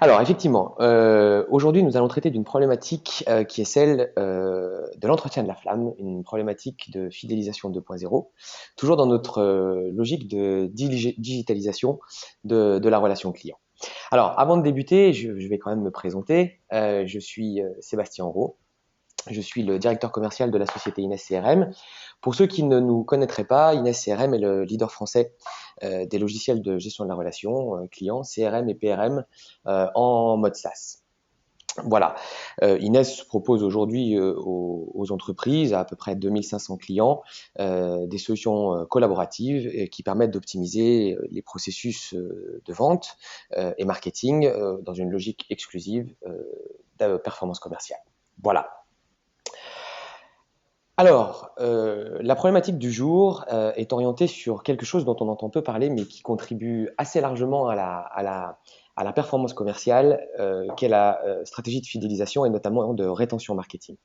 Alors effectivement, aujourd'hui nous allons traiter d'une problématique qui est celle de l'entretien de la flamme, une problématique de fidélisation 2.0, toujours dans notre logique de digitalisation de la relation client. Alors avant de débuter, je vais quand même me présenter. Je suis Sébastien Rowe. Je suis le directeur commercial de la société Ines CRM. Pour ceux qui ne nous connaîtraient pas, Ines CRM est le leader français des logiciels de gestion de la relation client, CRM et PRM en mode SaaS. Voilà. Ines propose aujourd'hui aux entreprises, à peu près 2500 clients, des solutions collaboratives qui permettent d'optimiser les processus de vente et marketing dans une logique exclusive de performance commerciale. Voilà. Alors, la problématique du jour est orientée sur quelque chose dont on entend peu parler, mais qui contribue assez largement à la performance commerciale, qu'est la stratégie de fidélisation et notamment de rétention marketing.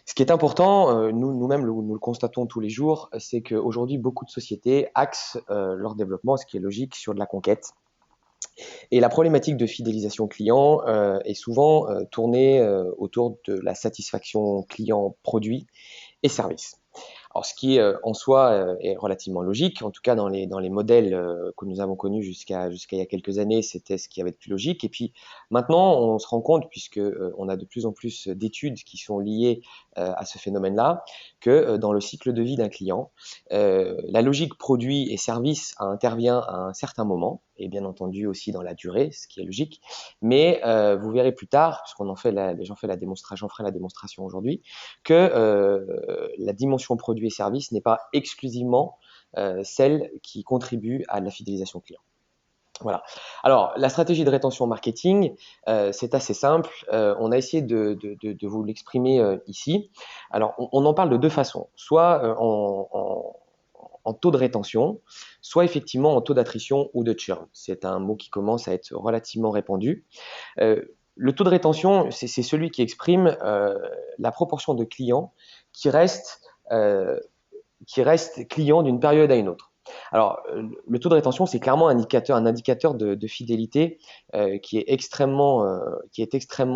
Ce qui est important, nous-mêmes nous le constatons tous les jours, c'est qu'aujourd'hui beaucoup de sociétés axent leur développement, ce qui est logique, sur de la conquête. Et la problématique de fidélisation client est souvent tournée autour de la satisfaction client produit et services. Alors, ce qui en soi est relativement logique, en tout cas dans les modèles que nous avons connus jusqu'à il y a quelques années, c'était ce qui avait de plus logique. Et puis maintenant, on se rend compte, puisque on a de plus en plus d'études qui sont liées à ce phénomène-là, que dans le cycle de vie d'un client, la logique produit et service intervient à un certain moment, et bien entendu aussi dans la durée, ce qui est logique. Mais vous verrez plus tard, puisqu'on en fait j'en ferai la démonstration aujourd'hui, que la dimension produit et service n'est pas exclusivement celle qui contribue à la fidélisation client. Voilà. Alors, la stratégie de rétention marketing, c'est assez simple. On a essayé de vous l'exprimer ici. Alors, on en parle de deux façons. Soit en taux de rétention, soit effectivement en taux d'attrition ou de churn. C'est un mot qui commence à être relativement répandu. Le taux de rétention, c'est celui qui exprime la proportion de clients qui restent, euh, qui restent clients d'une période à une autre. Alors, le taux de rétention, c'est clairement un indicateur de fidélité qui est extrêmement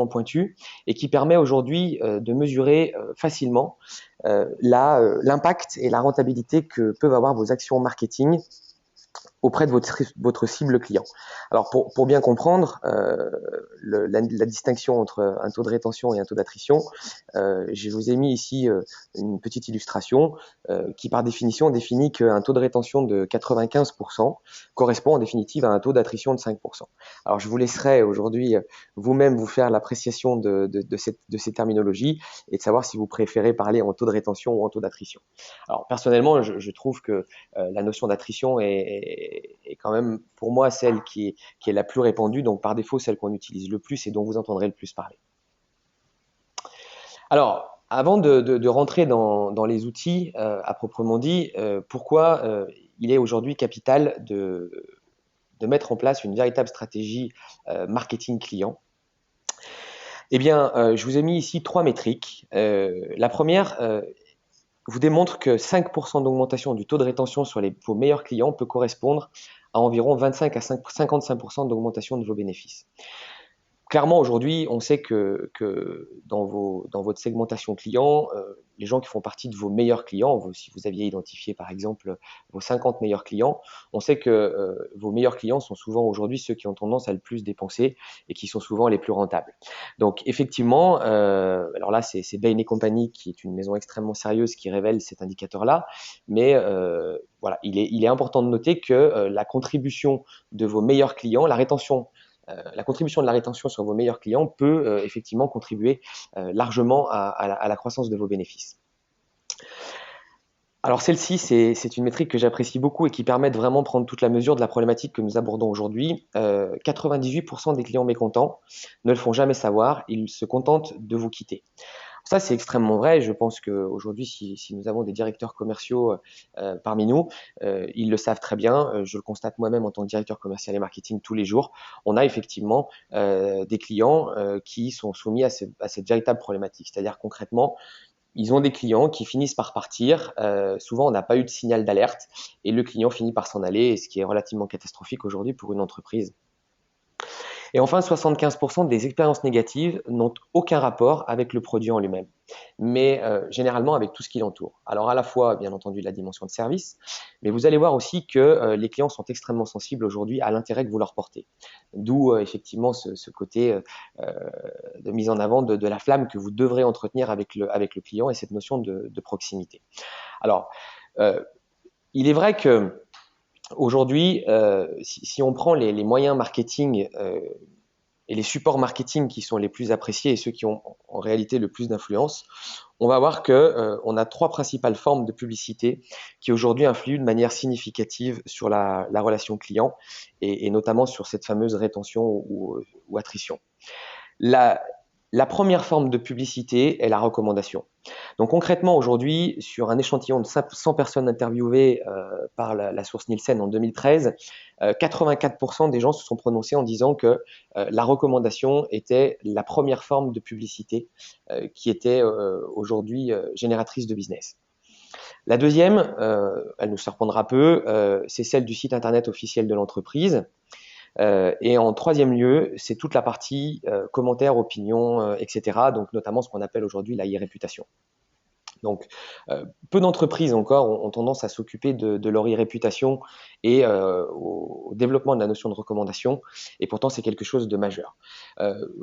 pointu et qui permet aujourd'hui de mesurer facilement l'impact et la rentabilité que peuvent avoir vos actions marketing auprès de votre cible client. Alors pour bien comprendre la distinction entre un taux de rétention et un taux d'attrition, je vous ai mis ici une petite illustration qui par définition définit qu'un taux de rétention de 95% correspond en définitive à un taux d'attrition de 5%. Alors je vous laisserai aujourd'hui vous-même vous faire l'appréciation de ces terminologies et de savoir si vous préférez parler en taux de rétention ou en taux d'attrition. Alors personnellement, je trouve que la notion d'attrition est quand même pour moi celle qui est la plus répandue, donc par défaut celle qu'on utilise le plus et dont vous entendrez le plus parler. Alors, avant de rentrer dans les outils à proprement dit, pourquoi il est aujourd'hui capital de mettre en place une véritable stratégie marketing client. Eh bien, je vous ai mis ici trois métriques. La première vous démontre que 5% d'augmentation du taux de rétention sur vos meilleurs clients peut correspondre à environ 25 à 55% d'augmentation de vos bénéfices. Clairement, aujourd'hui, on sait que dans votre segmentation client, les gens qui font partie de vos meilleurs clients, si vous aviez identifié par exemple vos 50 meilleurs clients, on sait que vos meilleurs clients sont souvent aujourd'hui ceux qui ont tendance à le plus dépenser et qui sont souvent les plus rentables. Donc effectivement, alors là c'est Bain & Company qui est une maison extrêmement sérieuse qui révèle cet indicateur-là, mais voilà, il est important de noter que la contribution de vos meilleurs clients, la contribution de la rétention sur vos meilleurs clients peut effectivement contribuer largement à la croissance de vos bénéfices. Alors celle-ci, c'est une métrique que j'apprécie beaucoup et qui permet de vraiment prendre toute la mesure de la problématique que nous abordons aujourd'hui. 98% des clients mécontents ne le font jamais savoir, ils se contentent de vous quitter. Ça, c'est extrêmement vrai. Je pense qu'aujourd'hui, si nous avons des directeurs commerciaux parmi nous, ils le savent très bien. Je le constate moi-même en tant que directeur commercial et marketing tous les jours. On a effectivement des clients qui sont soumis à cette véritable problématique. C'est-à-dire concrètement, ils ont des clients qui finissent par partir. Souvent, on n'a pas eu de signal d'alerte et le client finit par s'en aller, ce qui est relativement catastrophique aujourd'hui pour une entreprise. Et enfin, 75% des expériences négatives n'ont aucun rapport avec le produit en lui-même, mais généralement avec tout ce qui l'entoure. Alors à la fois, bien entendu, la dimension de service, mais vous allez voir aussi que les clients sont extrêmement sensibles aujourd'hui à l'intérêt que vous leur portez. D'où effectivement ce côté de mise en avant de la flamme que vous devrez entretenir avec le client et cette notion de proximité. Alors, il est vrai que aujourd'hui, si on prend les moyens marketing et les supports marketing qui sont les plus appréciés et ceux qui ont en réalité le plus d'influence, on va voir que on a trois principales formes de publicité qui aujourd'hui influent de manière significative sur la relation client et notamment sur cette fameuse rétention ou attrition. La première forme de publicité est la recommandation. Donc concrètement, aujourd'hui, sur un échantillon de 100 personnes interviewées par la source Nielsen en 2013, 84% des gens se sont prononcés en disant que la recommandation était la première forme de publicité qui était aujourd'hui génératrice de business. La deuxième, elle nous surprendra peu, c'est celle du site internet officiel de l'entreprise. Et en troisième lieu, c'est toute la partie commentaires, opinions, etc. Donc notamment ce qu'on appelle aujourd'hui la e-réputation. Donc, peu d'entreprises encore ont tendance à s'occuper de leur e-réputation et au développement de la notion de recommandation. Et pourtant, c'est quelque chose de majeur.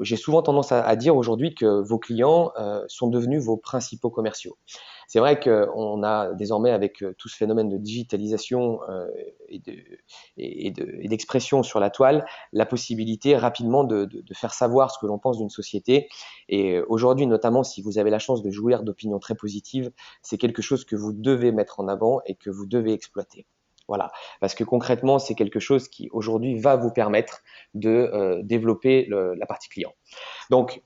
J'ai souvent tendance à dire aujourd'hui que vos clients sont devenus vos principaux commerciaux. C'est vrai qu'on a désormais, avec tout ce phénomène de digitalisation et d'expression sur la toile, la possibilité rapidement de faire savoir ce que l'on pense d'une société. Et aujourd'hui, notamment, si vous avez la chance de jouir d'opinions très positives, c'est quelque chose que vous devez mettre en avant et que vous devez exploiter. Voilà, parce que concrètement, c'est quelque chose qui aujourd'hui va vous permettre de développer la partie client. Donc,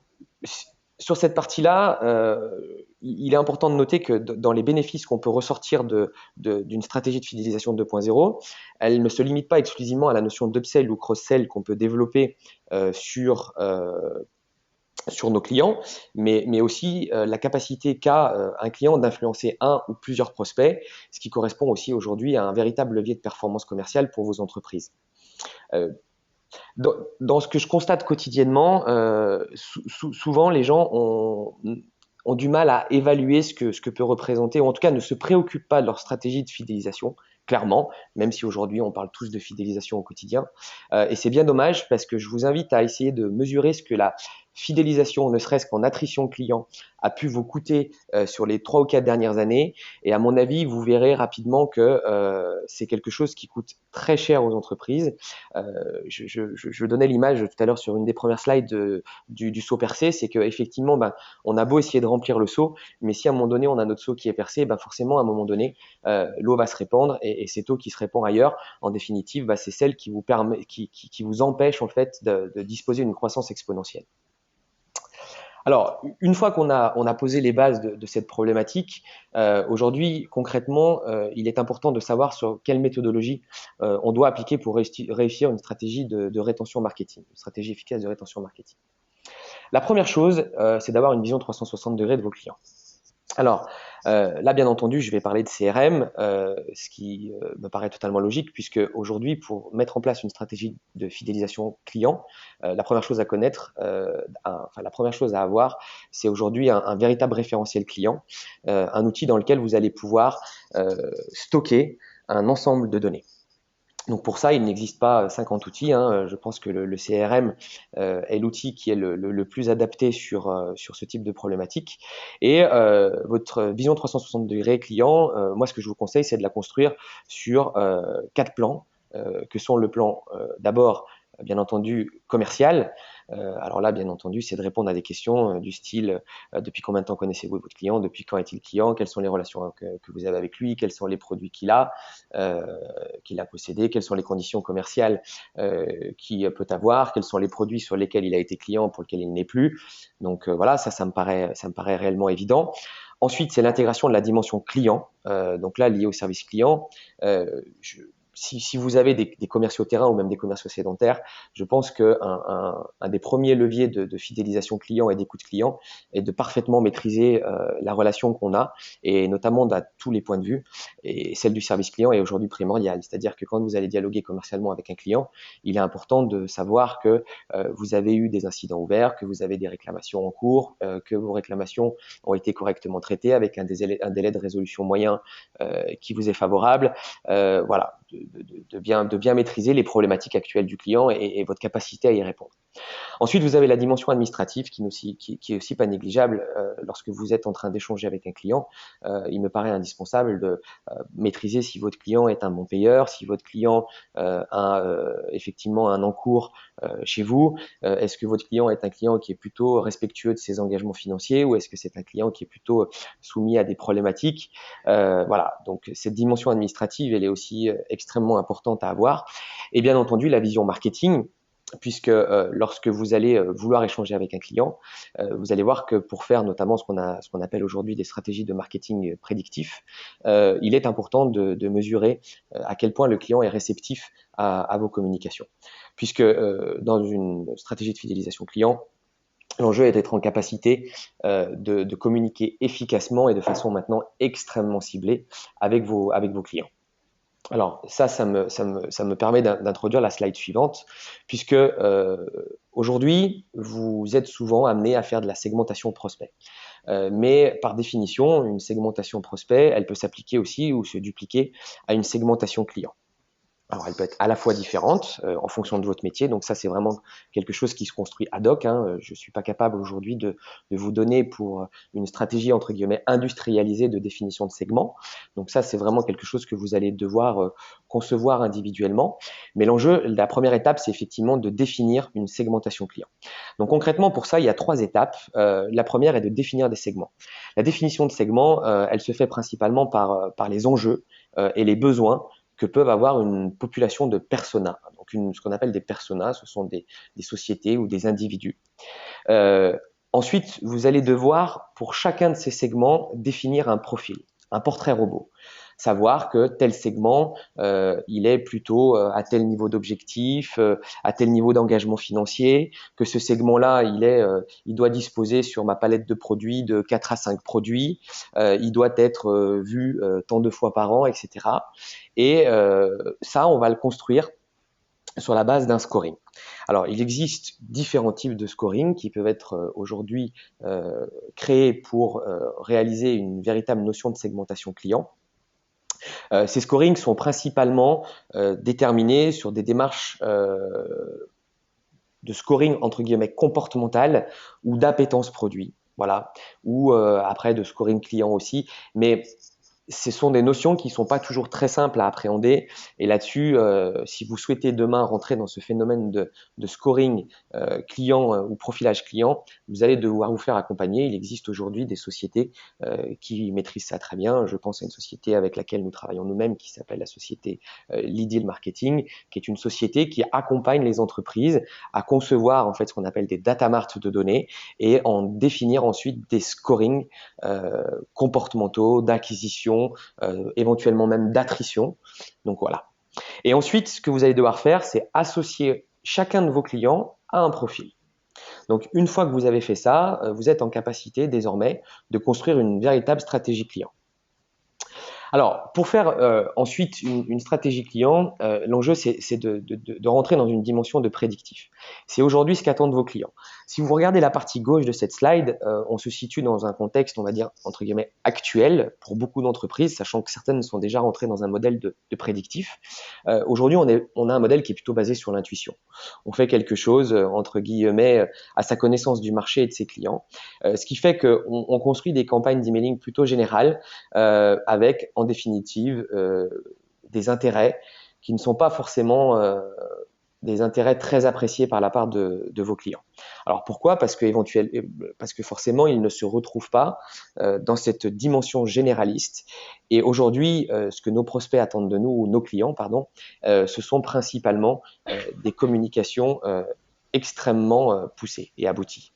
sur cette partie-là, il est important de noter que dans les bénéfices qu'on peut ressortir d'une stratégie de fidélisation 2.0, elle ne se limite pas exclusivement à la notion d'upsell ou cross-sell qu'on peut développer sur nos clients, mais aussi la capacité qu'a un client d'influencer un ou plusieurs prospects, ce qui correspond aussi aujourd'hui à un véritable levier de performance commerciale pour vos entreprises. Dans ce que je constate quotidiennement, souvent les gens ont du mal à évaluer ce que peut représenter, ou en tout cas ne se préoccupent pas de leur stratégie de fidélisation, clairement, même si aujourd'hui on parle tous de fidélisation au quotidien. Et c'est bien dommage parce que je vous invite à essayer de mesurer ce que la fidélisation, ne serait-ce qu'en attrition client, a pu vous coûter sur les 3 ou 4 dernières années. Et à mon avis, vous verrez rapidement que c'est quelque chose qui coûte très cher aux entreprises. Je donnais l'image tout à l'heure sur une des premières slides du seau percé, c'est qu'effectivement, on a beau essayer de remplir le seau, mais si à un moment donné, on a notre seau qui est percé, forcément, à un moment donné, l'eau va se répandre et cette eau qui se répand ailleurs, en définitive, c'est celle qui vous permet, qui vous empêche en fait de disposer d'une croissance exponentielle. Alors, une fois qu'on a posé les bases de cette problématique, aujourd'hui, concrètement, il est important de savoir sur quelle méthodologie on doit appliquer pour réussir une stratégie de rétention marketing, une stratégie efficace de rétention marketing. La première chose, c'est d'avoir une vision 360 degrés de vos clients. Alors, là, bien entendu, je vais parler de CRM, ce qui me paraît totalement logique, puisque aujourd'hui, pour mettre en place une stratégie de fidélisation client, la première chose à connaître, la première chose à avoir, c'est aujourd'hui un véritable référentiel client, un outil dans lequel vous allez pouvoir stocker un ensemble de données. Donc pour ça, il n'existe pas 50 outils. Je pense que le CRM est l'outil qui est le plus adapté sur ce type de problématique. Et votre vision 360 degrés client, moi ce que je vous conseille, c'est de la construire sur 4 plans, que sont le plan d'abord, bien entendu, commercial. Alors là, bien entendu, c'est de répondre à des questions du style depuis combien de temps connaissez-vous votre client, depuis quand est-il client, quelles sont les relations que vous avez avec lui, quels sont les produits qu'il a possédés, quelles sont les conditions commerciales qu'il peut avoir, quels sont les produits sur lesquels il a été client, pour lesquels il n'est plus. Donc voilà, ça me paraît réellement évident. Ensuite, c'est l'intégration de la dimension client. Donc là, liée au service client, si vous avez des commerciaux terrain ou même des commerciaux sédentaires, je pense qu'un des premiers leviers de fidélisation client et d'écoute client est de parfaitement maîtriser la relation qu'on a, et notamment à tous les points de vue. Et celle du service client est aujourd'hui primordiale. C'est-à-dire que quand vous allez dialoguer commercialement avec un client, il est important de savoir que vous avez eu des incidents ouverts, que vous avez des réclamations en cours, que vos réclamations ont été correctement traitées avec un délai de résolution moyen qui vous est favorable. Voilà, de bien maîtriser les problématiques actuelles du client et votre capacité à y répondre. Ensuite, vous avez la dimension administrative qui est aussi pas négligeable lorsque vous êtes en train d'échanger avec un client. Il me paraît indispensable de maîtriser si votre client est un bon payeur, si votre client a effectivement un encours chez vous. Est-ce que votre client est un client qui est plutôt respectueux de ses engagements financiers, ou est-ce que c'est un client qui est plutôt soumis à des problématiques? Voilà, donc cette dimension administrative, elle est aussi extrêmement importante à avoir. Et bien entendu, la vision marketing, puisque lorsque vous allez vouloir échanger avec un client, vous allez voir que pour faire notamment ce qu'on appelle aujourd'hui des stratégies de marketing prédictif, il est important de mesurer à quel point le client est réceptif à vos communications. Puisque dans une stratégie de fidélisation client, l'enjeu est d'être en capacité de communiquer efficacement et de façon maintenant extrêmement ciblée avec vos clients. Alors ça me permet d'introduire la slide suivante, puisque aujourd'hui, vous êtes souvent amené à faire de la segmentation prospect. Mais par définition, une segmentation prospect, elle peut s'appliquer aussi ou se dupliquer à une segmentation client. Alors, elle peut être à la fois différente en fonction de votre métier. Donc ça, c'est vraiment quelque chose qui se construit ad hoc. Je suis pas capable aujourd'hui de vous donner pour une stratégie entre guillemets industrialisée de définition de segment. Donc ça, c'est vraiment quelque chose que vous allez devoir concevoir individuellement. Mais l'enjeu, la première étape, c'est effectivement de définir une segmentation client. Donc concrètement, pour ça, il y a 3 étapes. La première est de définir des segments. La définition de segments, elle se fait principalement par les enjeux et les besoins que peuvent avoir une population de personas. Donc ce qu'on appelle des personas, ce sont des sociétés ou des individus. Ensuite, vous allez devoir, pour chacun de ces segments, définir un profil, un portrait robot. Savoir que tel segment, il est plutôt à tel niveau d'objectif, à tel niveau d'engagement financier, que ce segment-là, il doit disposer sur ma palette de produits de 4 à 5 produits, il doit être vu tant de fois par an, etc. Et ça, on va le construire sur la base d'un scoring. Alors, il existe différents types de scoring qui peuvent être aujourd'hui créés pour réaliser une véritable notion de segmentation client. Ces scorings sont principalement déterminés sur des démarches de scoring entre guillemets comportemental ou d'appétence produit, voilà, ou après de scoring client aussi, mais ce sont des notions qui ne sont pas toujours très simples à appréhender. Et là-dessus, si vous souhaitez demain rentrer dans ce phénomène de scoring client ou profilage client, vous allez devoir vous faire accompagner. Il existe aujourd'hui des sociétés qui maîtrisent ça très bien. Je pense à une société avec laquelle nous travaillons nous-mêmes qui s'appelle la société Lidl Marketing, qui est une société qui accompagne les entreprises à concevoir en fait ce qu'on appelle des data marts de données et en définir ensuite des scorings comportementaux, d'acquisition, éventuellement même d'attrition. Donc voilà. Et ensuite, ce que vous allez devoir faire, c'est associer chacun de vos clients à un profil. Donc une fois que vous avez fait ça, vous êtes en capacité désormais de construire une véritable stratégie client. Alors, pour faire ensuite une stratégie client, l'enjeu, c'est de rentrer dans une dimension de prédictif. C'est aujourd'hui ce qu'attendent vos clients. Si vous regardez la partie gauche de cette slide, on se situe dans un contexte, on va dire, entre guillemets, actuel pour beaucoup d'entreprises, sachant que certaines sont déjà rentrées dans un modèle de prédictif. Aujourd'hui, on a un modèle qui est plutôt basé sur l'intuition. On fait quelque chose, entre guillemets, à sa connaissance du marché et de ses clients, ce qui fait qu'on construit des campagnes d'emailing plutôt générales avec en définitive des intérêts qui ne sont pas forcément des intérêts très appréciés par la part de vos clients. Alors pourquoi ? Parce que forcément, ils ne se retrouvent pas dans cette dimension généraliste. Et aujourd'hui, ce que nos prospects attendent de nous, ou nos clients, pardon, ce sont principalement des communications extrêmement poussées et abouties.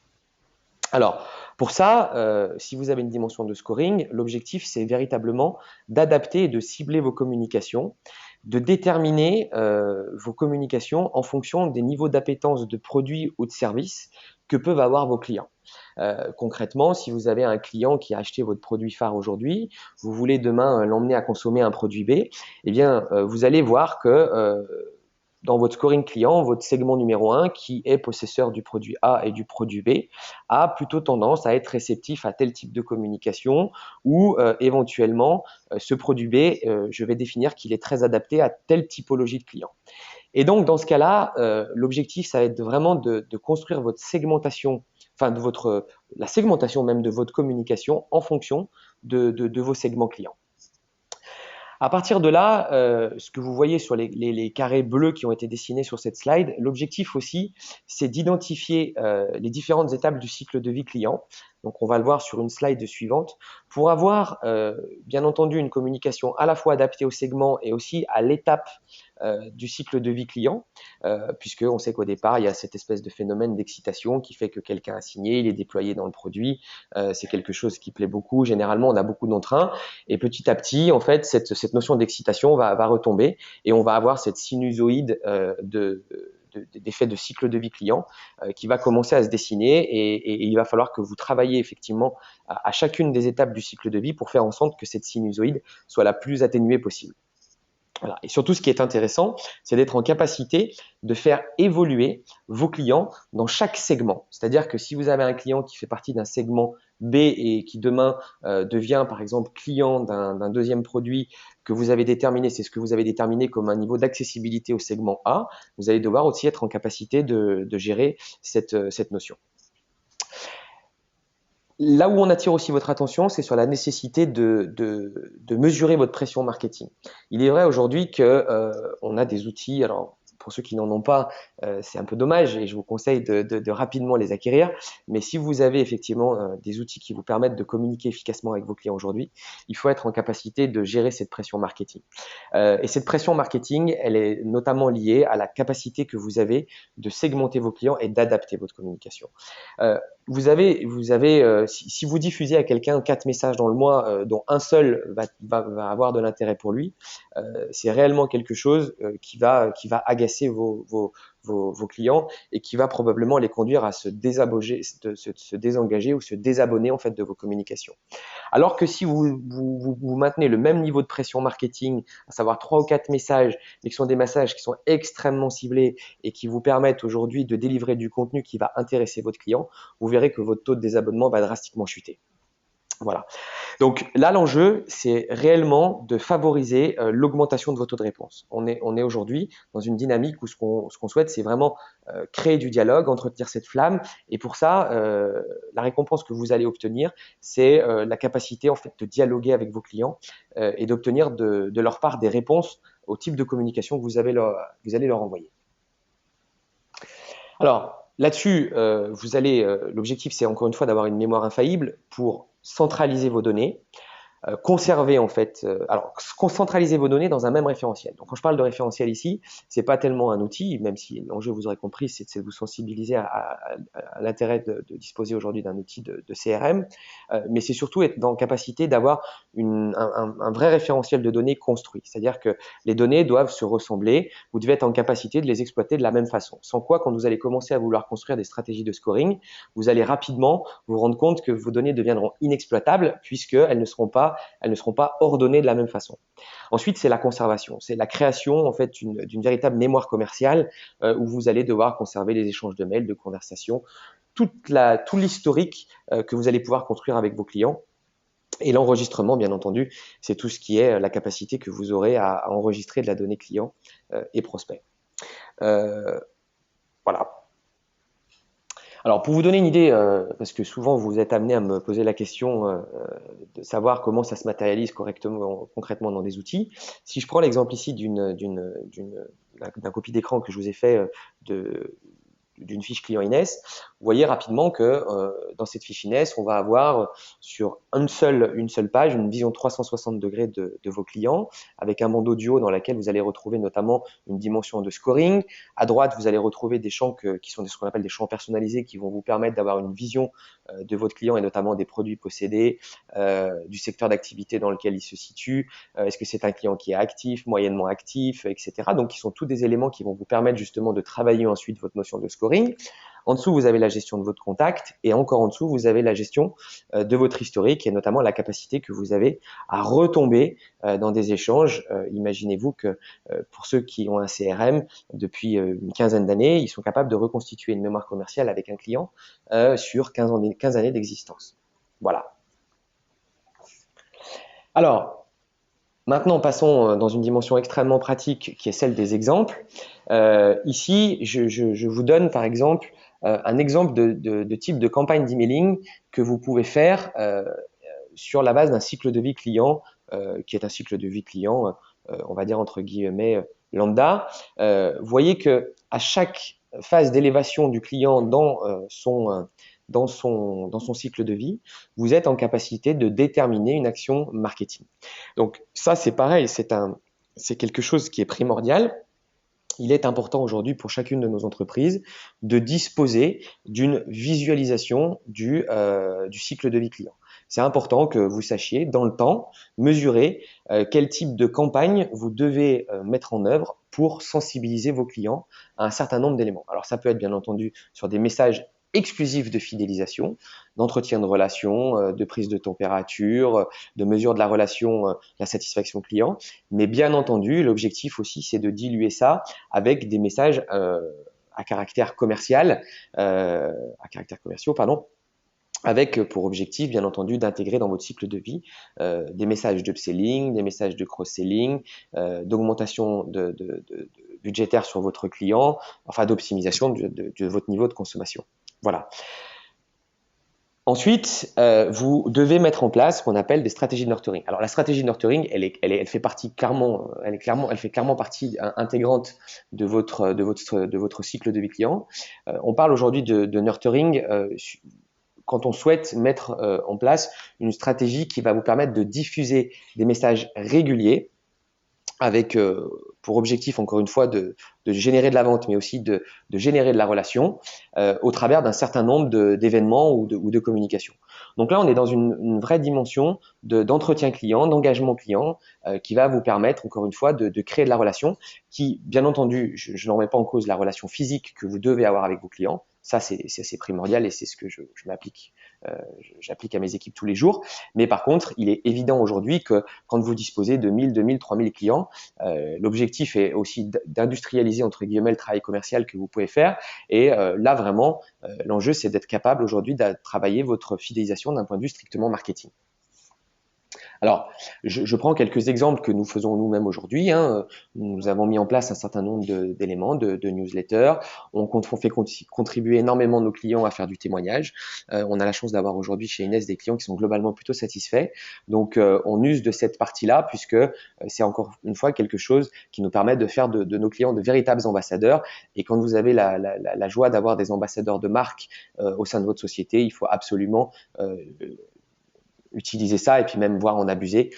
Alors, pour ça, si vous avez une dimension de scoring, l'objectif, c'est véritablement d'adapter et de cibler vos communications de déterminer vos communications en fonction des niveaux d'appétence de produits ou de services que peuvent avoir vos clients. Concrètement, si vous avez un client qui a acheté votre produit phare aujourd'hui, vous voulez demain l'emmener à consommer un produit B, eh bien, vous allez voir que dans votre scoring client, votre segment numéro 1, qui est possesseur du produit A et du produit B, a plutôt tendance à être réceptif à tel type de communication ou éventuellement, ce produit B, je vais définir qu'il est très adapté à telle typologie de client. Et donc, dans ce cas-là, l'objectif, ça va être vraiment de construire votre segmentation, enfin la segmentation même de votre communication en fonction de vos segments clients. À partir de là, ce que vous voyez sur les carrés bleus qui ont été dessinés sur cette slide, l'objectif aussi, c'est d'identifier les différentes étapes du cycle de vie client. Donc, on va le voir sur une slide suivante, pour avoir bien entendu une communication à la fois adaptée au segment et aussi à l'étape du cycle de vie client, puisqu'on sait qu'au départ, il y a cette espèce de phénomène d'excitation qui fait que quelqu'un a signé, il est déployé dans le produit, c'est quelque chose qui plaît beaucoup. Généralement, on a beaucoup d'entrain et petit à petit, en fait, cette notion d'excitation va retomber et on va avoir cette sinusoïde d'effet de cycle de vie client qui va commencer à se dessiner et il va falloir que vous travaillez effectivement à chacune des étapes du cycle de vie pour faire en sorte que cette sinusoïde soit la plus atténuée possible. Voilà. Et surtout, ce qui est intéressant, c'est d'être en capacité de faire évoluer vos clients dans chaque segment. C'est-à-dire que si vous avez un client qui fait partie d'un segment B et qui demain devient par exemple client d'un deuxième produit que vous avez déterminé, c'est ce que vous avez déterminé comme un niveau d'accessibilité au segment A, vous allez devoir aussi être en capacité de gérer cette notion. Là où on attire aussi votre attention, c'est sur la nécessité de mesurer votre pression marketing. Il est vrai aujourd'hui que on a des outils, alors pour ceux qui n'en ont pas, c'est un peu dommage et je vous conseille de rapidement les acquérir. Mais si vous avez effectivement des outils qui vous permettent de communiquer efficacement avec vos clients aujourd'hui, il faut être en capacité de gérer cette pression marketing. Et cette pression marketing, elle est notamment liée à la capacité que vous avez de segmenter vos clients et d'adapter votre communication. Vous avez si vous diffusez à quelqu'un 4 messages dans le mois, dont un seul va avoir de l'intérêt pour lui, c'est réellement quelque chose qui va agacer vos clients et qui va probablement les conduire à se désengager ou se désabonner en fait de vos communications. Alors que si vous maintenez le même niveau de pression marketing, à savoir 3 ou 4 messages, mais qui sont des messages qui sont extrêmement ciblés et qui vous permettent aujourd'hui de délivrer du contenu qui va intéresser votre client, vous verrez que votre taux de désabonnement va drastiquement chuter. Voilà. Donc là, l'enjeu, c'est réellement de favoriser l'augmentation de votre taux de réponse. On est aujourd'hui dans une dynamique où ce qu'on souhaite, c'est vraiment créer du dialogue, entretenir cette flamme. Et pour ça, la récompense que vous allez obtenir, c'est la capacité en fait de dialoguer avec vos clients et d'obtenir de leur part des réponses au type de communication que vous allez leur envoyer. Alors là-dessus, l'objectif, c'est encore une fois d'avoir une mémoire infaillible pour centraliser vos données, conserver en fait, centraliser vos données dans un même référentiel. Donc quand je parle de référentiel ici, c'est pas tellement un outil, même si l'enjeu, vous aurez compris, c'est de vous sensibiliser à l'intérêt de disposer aujourd'hui d'un outil de CRM, mais c'est surtout être dans la capacité d'avoir un vrai référentiel de données construit. C'est-à-dire que les données doivent se ressembler, vous devez être en capacité de les exploiter de la même façon. Sans quoi, quand vous allez commencer à vouloir construire des stratégies de scoring, vous allez rapidement vous rendre compte que vos données deviendront inexploitables puisqu'elles ne seront pas ordonnées de la même façon. Ensuite, c'est la conservation, c'est la création en fait d'une véritable mémoire commerciale où vous allez devoir conserver les échanges de mails, de conversations, tout l'historique que vous allez pouvoir construire avec vos clients. Et l'enregistrement, bien entendu, c'est tout ce qui est la capacité que vous aurez à enregistrer de la donnée client et prospect. Voilà. Alors, pour vous donner une idée, parce que souvent vous êtes amené à me poser la question de savoir comment ça se matérialise concrètement dans des outils. Si je prends l'exemple ici d'un copie d'écran que je vous ai fait d'une fiche client Inès, vous voyez rapidement que dans cette fiche finesse, on va avoir sur une seule page une vision 360 degrés de vos clients, avec un bandeau du haut dans lequel vous allez retrouver notamment une dimension de scoring. À droite, vous allez retrouver des champs qui sont ce qu'on appelle des champs personnalisés qui vont vous permettre d'avoir une vision de votre client et notamment des produits possédés, du secteur d'activité dans lequel il se situe, est-ce que c'est un client qui est actif, moyennement actif, etc. Donc, qui sont tous des éléments qui vont vous permettre justement de travailler ensuite votre notion de scoring. En dessous, vous avez la gestion de votre contact et encore en dessous, vous avez la gestion de votre historique et notamment la capacité que vous avez à retomber dans des échanges. Imaginez-vous que pour ceux qui ont un CRM depuis une quinzaine d'années, ils sont capables de reconstituer une mémoire commerciale avec un client sur 15 années d'existence. Voilà. Alors, maintenant, passons dans une dimension extrêmement pratique qui est celle des exemples. Ici, je vous donne par exemple un exemple de type de campagne d'emailing que vous pouvez faire sur la base d'un cycle de vie client qui est un cycle de vie client, on va dire entre guillemets lambda. Vous voyez que à chaque phase d'élévation du client dans son cycle de vie, vous êtes en capacité de déterminer une action marketing. Donc ça, c'est pareil, c'est quelque chose qui est primordial. Il est important aujourd'hui pour chacune de nos entreprises de disposer d'une visualisation du cycle de vie client. C'est important que vous sachiez dans le temps mesurer quel type de campagne vous devez mettre en œuvre pour sensibiliser vos clients à un certain nombre d'éléments. Alors ça peut être bien entendu sur des messages exclusifs de fidélisation, d'entretien de relation, de prise de température, de mesure de la relation, la satisfaction client. Mais bien entendu, l'objectif aussi, c'est de diluer ça avec des messages à caractère commercial, avec pour objectif, bien entendu, d'intégrer dans votre cycle de vie des messages d'upselling, des messages de cross-selling, d'augmentation budgétaire sur votre client, enfin d'optimisation de votre niveau de consommation. Voilà. Ensuite, vous devez mettre en place ce qu'on appelle des stratégies de nurturing. Alors, la stratégie de nurturing, elle fait clairement partie intégrante de votre cycle de vie client. On parle aujourd'hui de nurturing quand on souhaite mettre en place une stratégie qui va vous permettre de diffuser des messages réguliers avec pour objectif, encore une fois, de générer de la vente, mais aussi de générer de la relation au travers d'un certain nombre d'événements ou de communications. Donc là, on est dans une vraie dimension d'entretien client, d'engagement client qui va vous permettre, encore une fois, de créer de la relation qui, bien entendu, je n'en remets pas en cause la relation physique que vous devez avoir avec vos clients. Ça, c'est primordial et c'est ce que j'applique à mes équipes tous les jours. Mais par contre, il est évident aujourd'hui que quand vous disposez de 1000, 2000, 3000 clients, l'objectif est aussi d'industrialiser entre guillemets le travail commercial que vous pouvez faire. Et là, vraiment, l'enjeu, c'est d'être capable aujourd'hui de travailler votre fidélisation d'un point de vue strictement marketing. Alors, je prends quelques exemples que nous faisons nous-mêmes aujourd'hui. Nous avons mis en place un certain nombre d'éléments de newsletters. On fait contribuer énormément nos clients à faire du témoignage. On a la chance d'avoir aujourd'hui chez Inès des clients qui sont globalement plutôt satisfaits. Donc, on use de cette partie-là puisque c'est encore une fois quelque chose qui nous permet de faire de nos clients de véritables ambassadeurs. Et quand vous avez la joie d'avoir des ambassadeurs de marque au sein de votre société, il faut absolument utiliser ça et puis même voir en abuser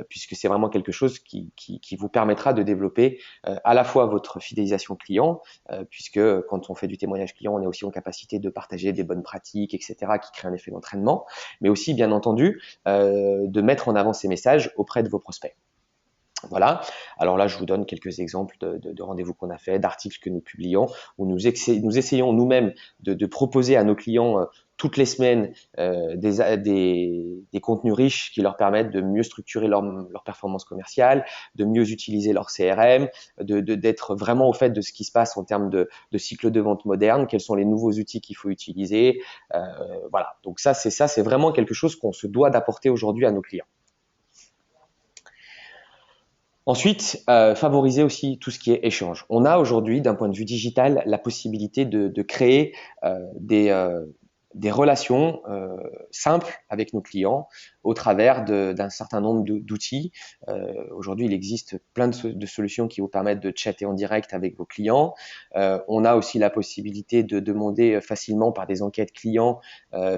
puisque c'est vraiment quelque chose qui vous permettra de développer à la fois votre fidélisation client puisque quand on fait du témoignage client, on est aussi en capacité de partager des bonnes pratiques, etc. qui créent un effet d'entraînement, mais aussi bien entendu de mettre en avant ces messages auprès de vos prospects. Voilà. Alors là, je vous donne quelques exemples de rendez-vous qu'on a fait, d'articles que nous publions, où nous essayons nous-mêmes de proposer à nos clients toutes les semaines des contenus riches qui leur permettent de mieux structurer leur performance commerciale, de mieux utiliser leur CRM, d'être vraiment au fait de ce qui se passe en termes de cycle de vente moderne, quels sont les nouveaux outils qu'il faut utiliser. Voilà. Donc ça, c'est vraiment quelque chose qu'on se doit d'apporter aujourd'hui à nos clients. Ensuite, favoriser aussi tout ce qui est échange. On a aujourd'hui, d'un point de vue digital, la possibilité de créer des relations simples avec nos clients au travers d'un certain nombre d'outils. Aujourd'hui, il existe plein de solutions qui vous permettent de chatter en direct avec vos clients. On a aussi la possibilité de demander facilement par des enquêtes clients,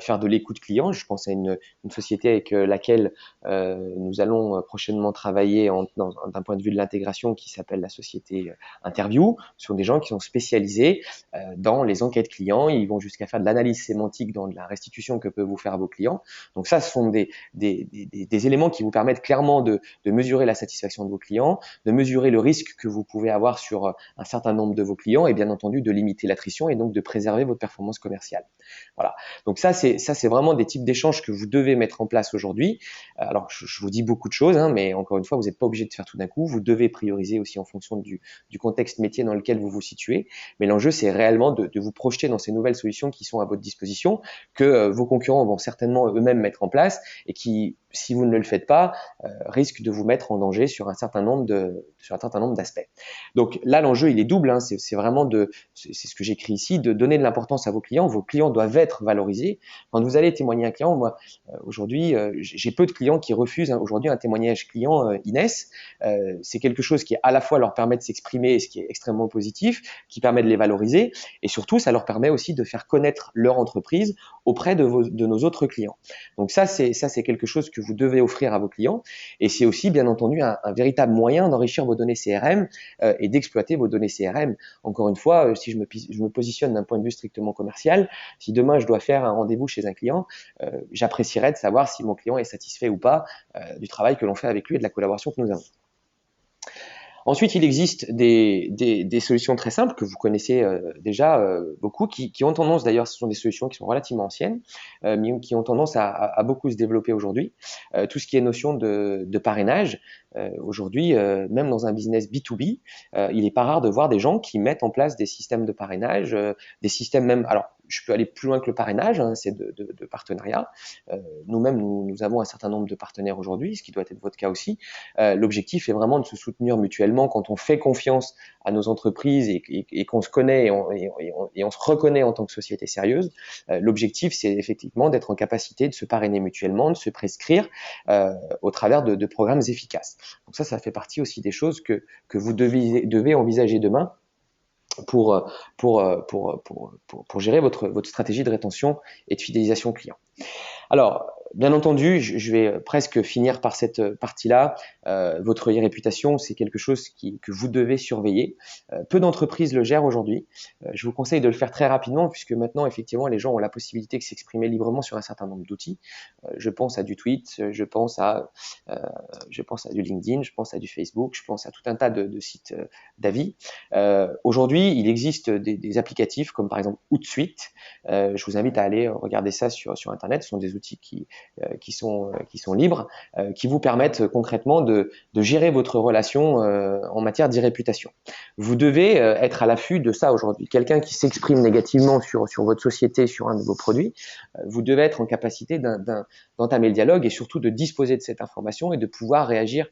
faire de l'écoute client. Je pense à une société avec laquelle nous allons prochainement travailler d'un point de vue de l'intégration qui s'appelle la société Interview. Ce sont des gens qui sont spécialisés dans les enquêtes clients. Ils vont jusqu'à faire de l'analyse sémantique dans la restitution que peuvent vous faire vos clients. Donc ça, ce sont des éléments qui vous permettent clairement de mesurer la satisfaction de vos clients, de mesurer le risque que vous pouvez avoir sur un certain nombre de vos clients et bien entendu de limiter l'attrition et donc de préserver votre performance commerciale. Voilà. Donc ça, c'est vraiment des types d'échanges que vous devez mettre en place aujourd'hui. Alors, je vous dis beaucoup de choses, hein, mais encore une fois, vous n'êtes pas obligé de faire tout d'un coup. Vous devez prioriser aussi en fonction du contexte métier dans lequel vous vous situez. Mais l'enjeu, c'est réellement de vous projeter dans ces nouvelles solutions qui sont à votre disposition, que vos concurrents vont certainement eux-mêmes mettre en place et qui, si vous ne le faites pas, risquent de vous mettre en danger sur un certain nombre d'aspects. Donc là, l'enjeu, il est double. Hein, c'est vraiment c'est ce que j'écris ici, de donner de l'importance à vos clients. Vos clients doivent être valorisés. Quand vous allez témoigner à un client, moi, aujourd'hui, j'ai peu de clients qui refusent aujourd'hui un témoignage client Inès. C'est quelque chose qui à la fois leur permet de s'exprimer, ce qui est extrêmement positif, qui permet de les valoriser, et surtout, ça leur permet aussi de faire connaître leur entreprise auprès de nos autres clients. Donc ça, c'est quelque chose que vous devez offrir à vos clients, et c'est aussi, bien entendu, un véritable moyen d'enrichir vos données CRM et d'exploiter vos données CRM. Encore une fois, si je me positionne d'un point de vue strictement commercial, si demain je dois faire un rendez-vous chez un client, j'apprécierais de savoir si mon client est satisfait ou pas du travail que l'on fait avec lui et de la collaboration que nous avons. Ensuite, il existe des solutions très simples que vous connaissez déjà beaucoup, qui ont tendance, d'ailleurs, ce sont des solutions qui sont relativement anciennes, mais qui ont tendance à beaucoup se développer aujourd'hui. Tout ce qui est notion de parrainage, aujourd'hui, même dans un business B2B, il n'est pas rare de voir des gens qui mettent en place des systèmes de parrainage, des systèmes même. Alors, je peux aller plus loin que le parrainage, hein, c'est de partenariat. Nous-mêmes, nous avons un certain nombre de partenaires aujourd'hui, ce qui doit être votre cas aussi. L'objectif est vraiment de se soutenir mutuellement quand on fait confiance à nos entreprises et qu'on se connaît et on se reconnaît en tant que société sérieuse. L'objectif, c'est effectivement d'être en capacité de se parrainer mutuellement, de se prescrire au travers de programmes efficaces. Donc ça fait partie aussi des choses que vous devez envisager demain pour gérer votre stratégie de rétention et de fidélisation client. Alors, bien entendu, je vais presque finir par cette partie-là. Votre réputation, c'est quelque chose que vous devez surveiller. Peu d'entreprises le gèrent aujourd'hui. Je vous conseille de le faire très rapidement puisque maintenant, effectivement, les gens ont la possibilité de s'exprimer librement sur un certain nombre d'outils. Je pense à du tweet, je pense à du LinkedIn, je pense à du Facebook, je pense à tout un tas de sites d'avis. Aujourd'hui, il existe des applicatifs comme par exemple Hootsuite. Je vous invite à aller regarder ça sur Internet. Ce sont des outils qui sont libres, qui vous permettent concrètement de gérer votre relation en matière d'e-réputation. Vous devez être à l'affût de ça aujourd'hui. Quelqu'un qui s'exprime négativement sur votre société, sur un de vos produits, vous devez être en capacité d'entamer le dialogue et surtout de disposer de cette information et de pouvoir réagir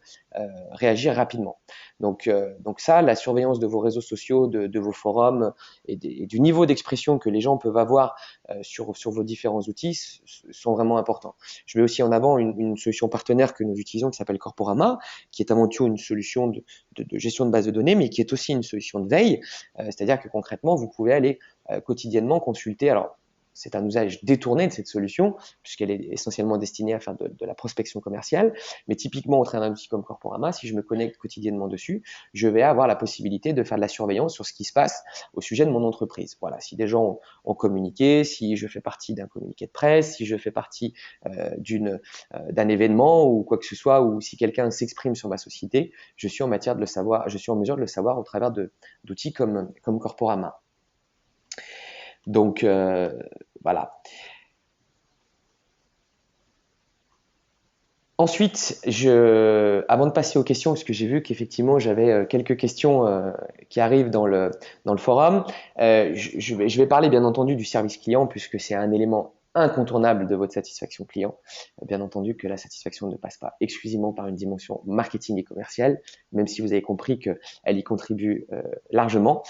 rapidement. Donc ça, la surveillance de vos réseaux sociaux, de vos forums et du niveau d'expression que les gens peuvent avoir sur vos différents outils sont vraiment importants. Je mets aussi en avant une solution partenaire que nous utilisons qui s'appelle Corporama, qui est avant tout une solution de gestion de base de données, mais qui est aussi une solution de veille. C'est-à-dire que concrètement, vous pouvez aller quotidiennement consulter. Alors, c'est un usage détourné de cette solution, puisqu'elle est essentiellement destinée à faire de la prospection commerciale. Mais typiquement, au travers d'un outil comme Corporama, si je me connecte quotidiennement dessus, je vais avoir la possibilité de faire de la surveillance sur ce qui se passe au sujet de mon entreprise. Voilà, si des gens ont communiqué, si je fais partie d'un communiqué de presse, si je fais partie d'un événement ou quoi que ce soit, ou si quelqu'un s'exprime sur ma société, je suis en mesure de le savoir au travers d'outils comme Corporama. Donc, voilà. Ensuite, avant de passer aux questions, parce que j'ai vu qu'effectivement j'avais quelques questions qui arrivent dans le forum, je vais parler bien entendu du service client puisque c'est un élément incontournable de votre satisfaction client. Bien entendu que la satisfaction ne passe pas exclusivement par une dimension marketing et commerciale, même si vous avez compris qu'elle y contribue largement.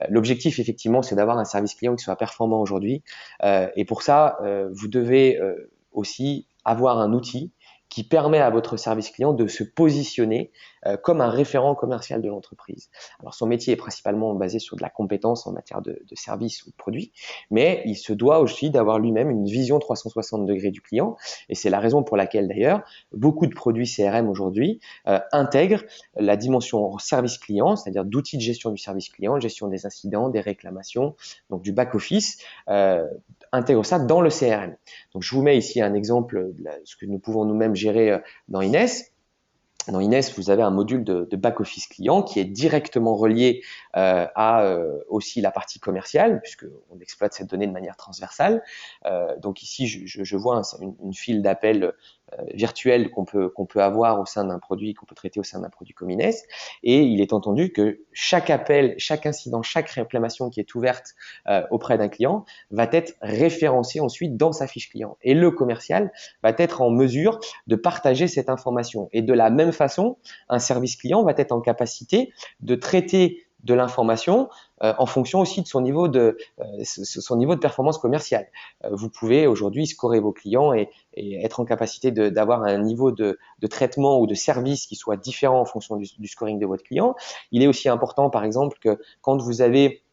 L'objectif, effectivement, c'est d'avoir un service client qui soit performant aujourd'hui. Et pour ça, vous devez aussi avoir un outil qui permet à votre service client de se positionner comme un référent commercial de l'entreprise. Alors son métier est principalement basé sur de la compétence en matière de services ou de produits, mais il se doit aussi d'avoir lui-même une vision 360 degrés du client, et c'est la raison pour laquelle d'ailleurs beaucoup de produits CRM aujourd'hui intègrent la dimension service client, c'est-à-dire d'outils de gestion du service client, gestion des incidents, des réclamations, donc du back-office, intègre ça dans le CRM. Donc je vous mets ici un exemple de ce que nous pouvons nous-mêmes gérer dans Ines. Dans Ines, vous avez un module de back-office client qui est directement relié à aussi la partie commerciale, puisqu'on exploite cette donnée de manière transversale. Donc ici, je vois une file d'appels virtuels qu'on peut avoir au sein d'un produit, qu'on peut traiter au sein d'un produit comme Ines. Et il est entendu que chaque appel, chaque incident, chaque réclamation qui est ouverte auprès d'un client va être référencée ensuite dans sa fiche client. Et le commercial va être en mesure de partager cette information. Et de la même façon, un service client va être en capacité de traiter de l'information en fonction aussi de son niveau de performance commerciale. Vous pouvez aujourd'hui scorer vos clients et être en capacité d'avoir un niveau de traitement ou de service qui soit différent en fonction du scoring de votre client. Il est aussi important, par exemple, que quand vous avez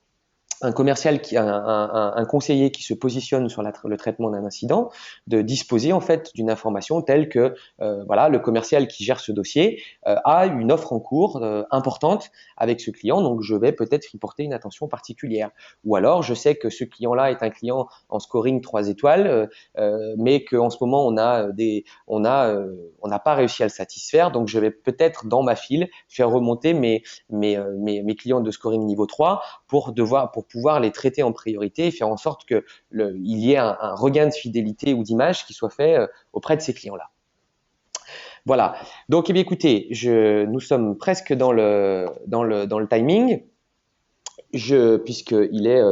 un commercial un conseiller qui se positionne sur le traitement d'un incident, de disposer en fait d'une information telle que voilà, le commercial qui gère ce dossier a une offre en cours importante avec ce client, donc je vais peut-être y porter une attention particulière. Ou alors je sais que ce client-là est un client en scoring 3 étoiles, mais qu'en ce moment on n'a pas réussi à le satisfaire, donc je vais peut-être dans ma file faire remonter mes clients de scoring niveau 3 pour pouvoir les traiter en priorité et faire en sorte qu'il y ait un regain de fidélité ou d'image qui soit fait auprès de ces clients-là. Voilà. Donc, eh bien, écoutez, nous sommes presque dans le timing, puisqu'il est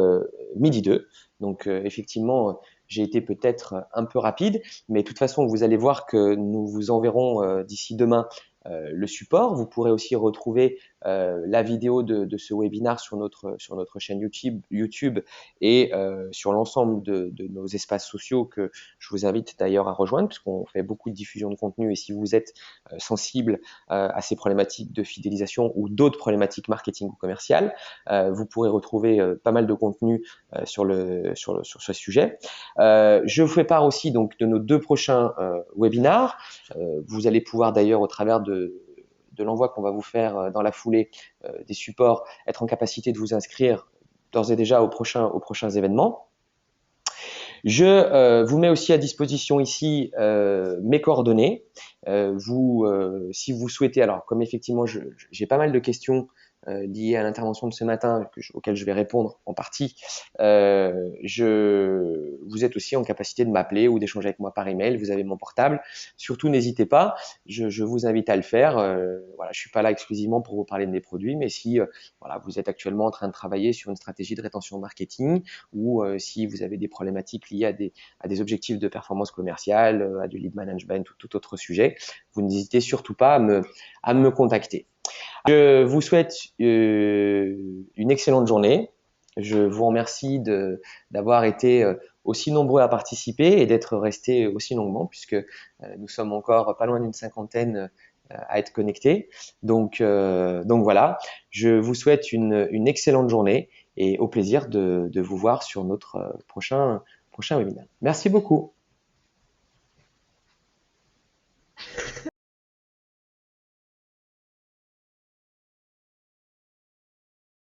midi 2. Donc, effectivement, j'ai été peut-être un peu rapide, mais de toute façon, vous allez voir que nous vous enverrons d'ici demain le support. Vous pourrez aussi retrouver la vidéo de ce webinaire sur notre chaîne YouTube et sur l'ensemble de nos espaces sociaux que je vous invite d'ailleurs à rejoindre, puisqu'on fait beaucoup de diffusion de contenu. Et si vous êtes sensible à ces problématiques de fidélisation ou d'autres problématiques marketing ou commerciales, vous pourrez retrouver pas mal de contenu sur ce sujet. Je vous fais part aussi donc de nos 2 prochains webinaires. Vous allez pouvoir d'ailleurs au travers de l'envoi qu'on va vous faire dans la foulée des supports, être en capacité de vous inscrire d'ores et déjà aux prochains événements. Je vous mets aussi à disposition ici mes coordonnées. Si vous souhaitez, alors comme effectivement j'ai pas mal de questions liées à l'intervention de ce matin auxquelles je vais répondre en partie, vous êtes aussi en capacité de m'appeler ou d'échanger avec moi par email. Vous avez mon portable. Surtout, n'hésitez pas. Je vous invite à le faire. Voilà, je suis pas là exclusivement pour vous parler de mes produits, mais si voilà, vous êtes actuellement en train de travailler sur une stratégie de rétention marketing ou si vous avez des problématiques liées à des objectifs de performance commerciale, à du lead management ou tout autre sujet, vous n'hésitez surtout pas à me contacter. Je vous souhaite une excellente journée. Je vous remercie d'avoir été aussi nombreux à participer et d'être restés aussi longuement, puisque nous sommes encore pas loin d'une 50aine à être connectés. Donc voilà, je vous souhaite une excellente journée et au plaisir de vous voir sur notre prochain webinaire. Merci beaucoup.